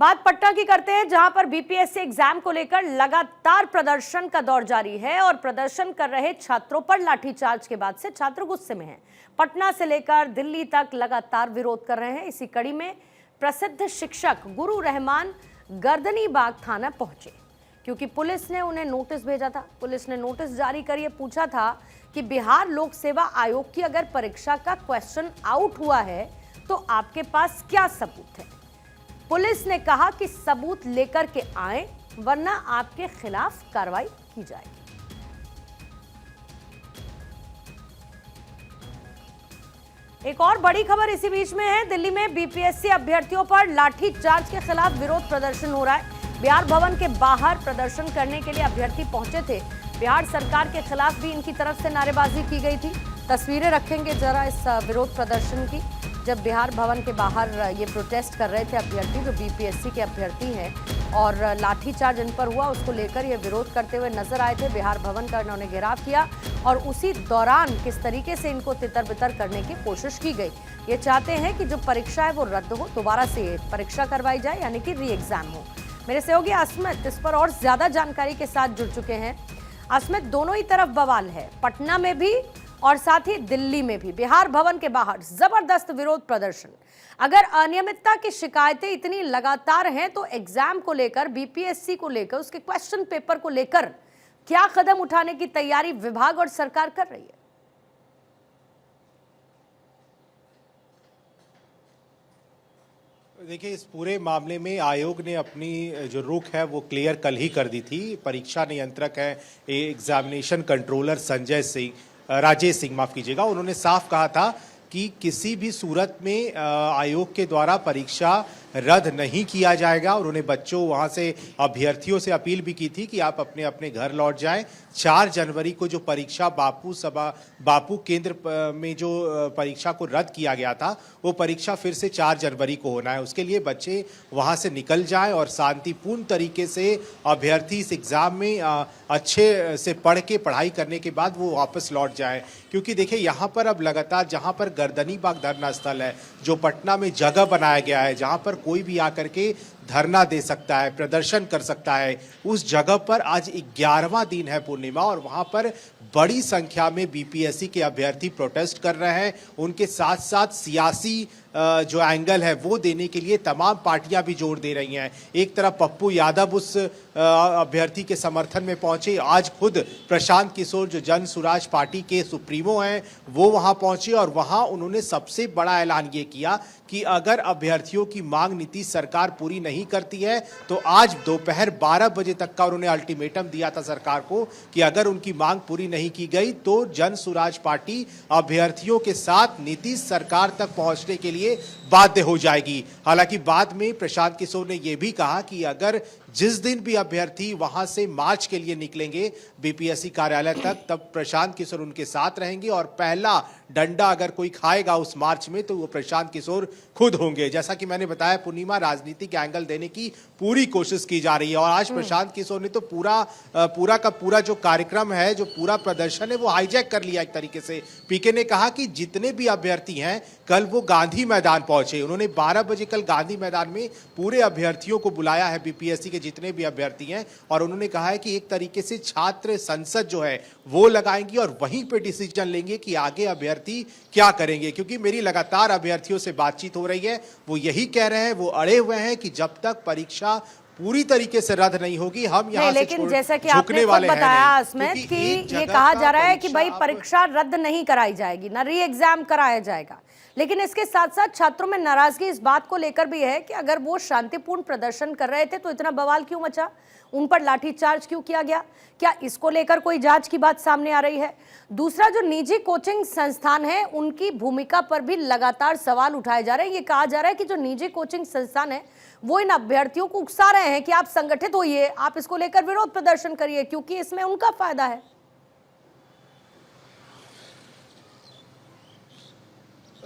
बात पटना की करते हैं, जहां पर बीपीएससी एग्जाम को लेकर लगातार प्रदर्शन का दौर जारी है और प्रदर्शन कर रहे छात्रों पर लाठीचार्ज के बाद से छात्र गुस्से में हैं। पटना से लेकर दिल्ली तक लगातार विरोध कर रहे हैं। इसी कड़ी में प्रसिद्ध शिक्षक गुरु रहमान गर्दनीबाग थाना पहुंचे, क्योंकि पुलिस ने उन्हें नोटिस भेजा था। पुलिस ने नोटिस जारी कर ये पूछा था कि बिहार लोक सेवा आयोग की अगर परीक्षा का क्वेश्चन आउट हुआ है तो आपके पास क्या सबूत है। पुलिस ने कहा कि सबूत लेकर के आए, वरना आपके खिलाफ कार्रवाई की जाएगी। एक और बड़ी खबर इसी बीच में है। दिल्ली में बीपीएससी अभ्यर्थियों पर लाठीचार्ज के खिलाफ विरोध प्रदर्शन हो रहा है। बिहार भवन के बाहर प्रदर्शन करने के लिए अभ्यर्थी पहुंचे थे। बिहार सरकार के खिलाफ भी इनकी तरफ से नारेबाजी की गई थी। तस्वीरें रखेंगे जरा इस विरोध प्रदर्शन की, जब बिहार भवन के बाहर ये प्रोटेस्ट कर रहे थे अभ्यर्थी, जो बीपीएससी के अभ्यर्थी हैं, और लाठीचार्ज इन पर हुआ, उसको लेकर ये विरोध करते हुए नजर आए थे। बिहार भवन का इन्होंने घेराव किया और उसी दौरान किस तरीके से इनको तितर बितर करने की कोशिश की गई। ये चाहते हैं कि जो परीक्षा है वो रद्द हो, दोबारा से परीक्षा करवाई जाए, यानी कि री एग्जाम हो। मेरे सहयोगी अस्मित इस पर और ज्यादा जानकारी के साथ जुड़ चुके हैं। अस्मित, दोनों ही तरफ बवाल है, पटना में भी और साथ ही दिल्ली में भी। बिहार भवन के बाहर जबरदस्त विरोध प्रदर्शन। अगर अनियमितता की शिकायतें इतनी लगातार हैं तो एग्जाम को लेकर, बीपीएससी को लेकर, उसके क्वेश्चन पेपर को लेकर क्या कदम उठाने की तैयारी विभाग और सरकार कर रही है? देखिए, इस पूरे मामले में आयोग ने अपनी जो रुख है वो क्लियर कल ही कर दी थी। परीक्षा नियंत्रक है एग्जामिनेशन कंट्रोलर राजेश सिंह, माफ कीजिएगा, उन्होंने साफ कहा था कि किसी भी सूरत में आयोग के द्वारा परीक्षा रद्द नहीं किया जाएगा। उन्होंने बच्चों, वहां से अभ्यर्थियों से अपील भी की थी कि आप अपने अपने घर लौट जाएं। 4 जनवरी को जो परीक्षा बापू केंद्र में जो परीक्षा को रद्द किया गया था, वो परीक्षा फिर से 4 जनवरी को होना है। उसके लिए बच्चे वहां से निकल जाएं और शांतिपूर्ण तरीके से अभ्यर्थी इस एग्जाम में अच्छे से पढ़ के पढ़ाई करने के बाद वो वापस लौट जाएं। क्योंकि देखिए, यहाँ पर अब लगातार जहाँ पर गर्दनीबाग धरना स्थल है, जो पटना में जगह बनाया गया है, जहाँ पर कोई भी आकर के धरना दे सकता है, प्रदर्शन कर सकता है, उस जगह पर आज 11वां दिन है पूर्णिमा, और वहां पर बड़ी संख्या में बीपीएससी के अभ्यर्थी प्रोटेस्ट कर रहे हैं। उनके साथ साथ सियासी जो एंगल है वो देने के लिए तमाम पार्टियां भी जोर दे रही हैं। एक तरफ पप्पू यादव उस अभ्यर्थी के समर्थन में पहुंचे। आज खुद प्रशांत किशोर, जो जन सुराज पार्टी के सुप्रीमो हैं, वो वहां पहुंचे और वहां उन्होंने सबसे बड़ा ऐलान ये किया कि अगर अभ्यर्थियों की मांग नीतीश सरकार पूरी नहीं करती है तो आज दोपहर 12 बजे तक का उन्होंने अल्टीमेटम दिया था सरकार को कि अगर उनकी मांग पूरी नहीं की गई तो जन सुराज पार्टी अभ्यर्थियों के साथ नीतीश सरकार तक पहुंचने के लिए बाध्य हो जाएगी। हालांकि बाद में प्रशांत किशोर ने यह भी कहा कि अगर जिस दिन भी अभ्यर्थी वहां से मार्च के लिए निकलेंगे बीपीएससी कार्यालय तक, तब प्रशांत किशोर उनके साथ रहेंगे और पहला डंडा अगर कोई खाएगा उस मार्च में तो वो प्रशांत किशोर खुद होंगे। जैसा कि मैंने बताया, पूर्णिमा, राजनीतिक एंगल देने की पूरी कोशिश की जा रही है और आज प्रशांत किशोर ने तो पूरा का पूरा जो कार्यक्रम है, जो पूरा प्रदर्शन है, वो हाईजैक कर लिया एक तरीके से। पीके ने कहा कि जितने भी अभ्यर्थी हैं कल वो गांधी मैदान पहुंचे। उन्होंने 12 बजे कल गांधी मैदान में पूरे अभ्यर्थियों को बुलाया है, बीपीएससी के जितने भी अभ्यर्थी हैं, और उन्होंने कहा है कि एक तरीके से छात्र संसद जो है वो लगाएंगे और वहीं पे डिसीजन लेंगे कि आगे अभ्यर्थी क्या करेंगे। क्योंकि मेरी लगातार अभ्यर्थियों से बातचीत हो रही है, वो यही कह रहे हैं, वो अड़े हुए हैं कि जब तक परीक्षा पूरी तरीके से रद्द नहीं होगी हम यहाँ से लेकिन जैसा कि आपने खुद बताया अस्मित कि ये कहा जा रहा है कि भाई परीक्षा रद्द नहीं कराई जाएगी, ना री एग्जाम कराया जाएगा, लेकिन इसके साथ साथ छात्रों में नाराजगी इस बात को लेकर भी है कि अगर वो शांतिपूर्ण प्रदर्शन कर रहे थे तो इतना बवाल क्यों मचा, उन पर लाठीचार्ज क्यों किया गया, क्या इसको लेकर कोई जांच की बात सामने आ रही है? दूसरा, जो निजी कोचिंग संस्थान है उनकी भूमिका पर भी लगातार सवाल उठाए जा रहे हैं। ये कहा जा रहा है कि जो निजी कोचिंग संस्थान है वो इन अभ्यर्थियों को उकसा रहे हैं कि आप संगठित होइए, आप इसको लेकर विरोध प्रदर्शन करिए, क्योंकि इसमें उनका फायदा है।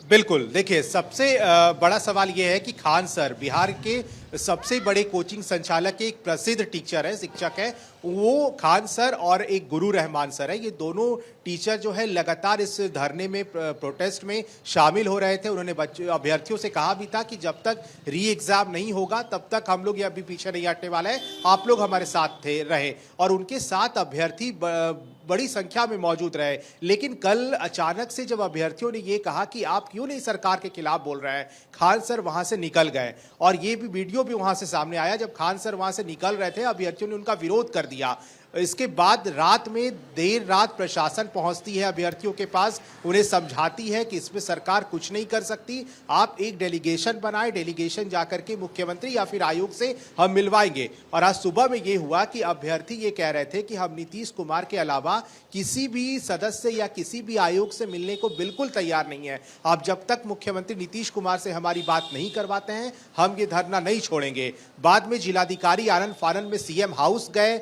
बिल्कुल, देखिए, सबसे बड़ा सवाल यह है कि खान सर बिहार के सबसे बड़े कोचिंग संचालक के एक प्रसिद्ध टीचर है, शिक्षक है, वो खान सर और एक गुरु रहमान सर है। ये दोनों टीचर जो है लगातार इस धरने में प्रोटेस्ट में शामिल हो रहे थे। उन्होंने बच्चों अभ्यर्थियों से कहा भी था कि जब तक री एग्जाम नहीं होगा तब तक हम लोग ये अभी पीछे नहीं हटने वाले हैं, आप लोग हमारे साथ थे रहे। और उनके साथ अभ्यर्थी बड़ी संख्या में मौजूद रहे। लेकिन कल अचानक से जब अभ्यर्थियों ने ये कहा कि आप क्यों नहीं सरकार के खिलाफ बोल रहे हैं, खान सर वहां से निकल गए। और ये भी वीडियो भी वहां से सामने आया, जब खान सर वहां से निकल रहे थे अभ्यर्थियों ने उनका विरोध कर दिया। इसके बाद रात में देर रात प्रशासन पहुंचती है अभ्यर्थियों के पास, उन्हें समझाती है कि इसमें सरकार कुछ नहीं कर सकती, आप एक डेलीगेशन बनाए, डेलीगेशन जाकर के मुख्यमंत्री या फिर आयोग से हम मिलवाएंगे। और आज सुबह में ये हुआ कि अभ्यर्थी ये कह रहे थे कि हम नीतीश कुमार के अलावा किसी भी सदस्य या किसी भी आयोग से मिलने को बिल्कुल तैयार नहीं है। आप जब तक मुख्यमंत्री नीतीश कुमार से हमारी बात नहीं करवाते हैं हम ये धरना नहीं छोड़ेंगे। बाद में जिलाधिकारी आनंद फानन में सीएम हाउस गए।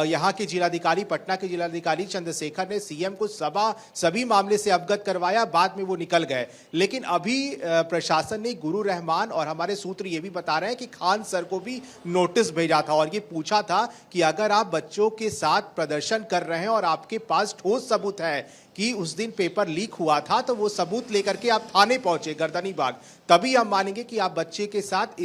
यहाँ के जिलाधिकारी, पटना के जिलाधिकारी चंद्रशेखर ने सीएम को सभी मामले से अवगत करवाया, बाद में वो निकल गए। लेकिन अभी प्रशासन ने गुरु रहमान और हमारे सूत्र ये भी बता रहे हैं कि खान सर को भी नोटिस भेजा था और ये पूछा था कि अगर आप बच्चों के साथ प्रदर्शन कर रहे हैं और आपके पास ठोस सबूत है कि उस दिन पेपर लीक हुआ था तो वो सबूत लेकर के आप थाने पहुंचे गर्दनी बाग, तभी हम मानेंगे कि आप बच्चे के साथ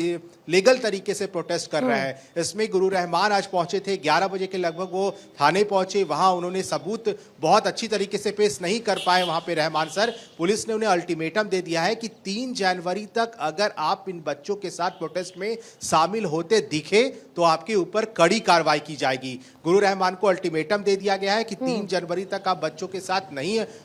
लीगल तरीके से प्रोटेस्ट कर रहे हैं। इसमें गुरु रहमान आज पहुंचे थे 11 बजे के लगभग, वो थाने पहुंचे। वहां उन्होंने सबूत बहुत अच्छी तरीके से पेश नहीं कर पाए वहां पे रहमान सर। पुलिस ने उन्हें अल्टीमेटम दे दिया है कि 3 जनवरी तक अगर आप इन बच्चों के साथ प्रोटेस्ट में शामिल होते दिखे तो आपके ऊपर कड़ी कार्रवाई की जाएगी। गुरु रहमान को अल्टीमेटम दे दिया गया है कि 3 जनवरी तक आप बच्चों के साथ नहीं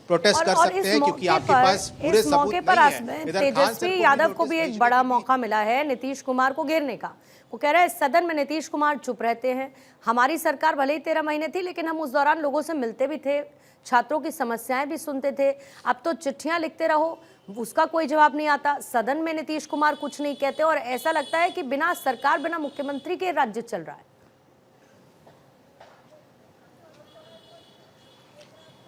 प्रोटेस्ट कर सकते हैं क्योंकि आपके पास पूरे सबूत नहीं है। इधर खान सर तेजस्वी यादव को भी एक बड़ा मौका मिला है नीतीश कुमार को घेरने का। वो कह रहा है सदन में नीतीश कुमार चुप रहते हैं, हमारी सरकार भले ही 13 महीने थी लेकिन हम उस दौरान लोगों से मिलते भी थे, छात्रों की समस्याएं भी सुनते थे। अब तो चिट्ठियां लिखते रहो, उसका कोई जवाब नहीं आता। सदन में नीतीश कुमार कुछ नहीं कहते और ऐसा लगता है कि बिना सरकार, बिना मुख्यमंत्री के राज्य चल रहा है।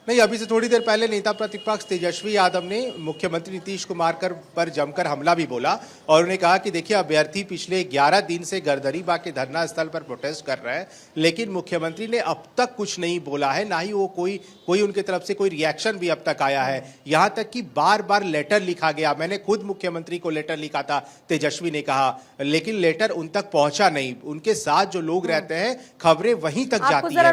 नहीं, अभी से थोड़ी देर पहले नेता प्रतिपक्ष तेजस्वी यादव ने मुख्यमंत्री नीतीश कुमार पर जमकर हमला भी बोला और उन्होंने कहा कि देखिए अभ्यर्थी पिछले 11 दिन से गर्दनीबाग के धरना स्थल पर प्रोटेस्ट कर रहे हैं लेकिन मुख्यमंत्री ने अब तक कुछ नहीं बोला है, ना ही वो कोई उनकी तरफ से कोई रिएक्शन भी अब तक आया है। यहाँ तक कि बार बार लेटर लिखा गया, मैंने खुद मुख्यमंत्री को लेटर लिखा था, तेजस्वी ने कहा, लेकिन लेटर उन तक पहुंचा नहीं। उनके साथ जो लोग रहते हैं खबरें वहीं तक जाती है।